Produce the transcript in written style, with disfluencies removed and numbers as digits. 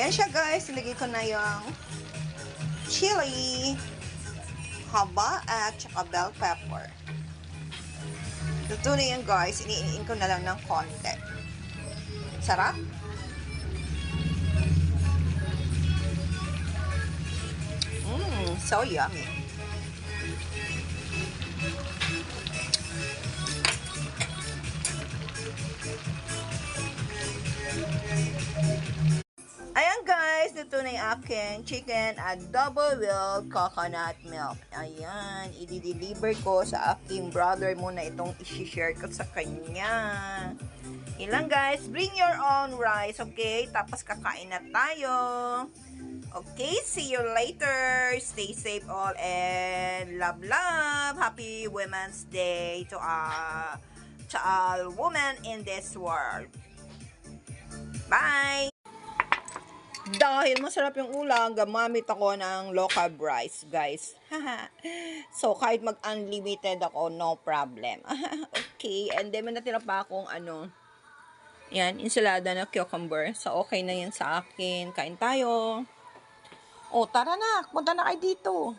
Ayan siya guys, ilagay ko na yung chili, haba at saka bell pepper. Luto na yan guys, iniin ko na lang ng konti. Sarap. So yummy. Ayan guys, ito na yung aking chicken at double wheeled coconut milk. Ayan, i-deliver ko sa aking brother muna itong i-share ko sa kanya. Ilang guys, bring your own rice, okay? Tapos kakain na tayo. Okay, see you later. Stay safe all and love, love. Happy Women's Day to all women in this world. Bye! Dahil masarap yung ulam, gamamit ako ng local rice, guys. So, kahit mag-unlimited ako, no problem. Okay, and then may natira pa akong yan, ensalada na cucumber. So, okay na yan sa akin. Kain tayo. O, tara na, punta na kayo dito.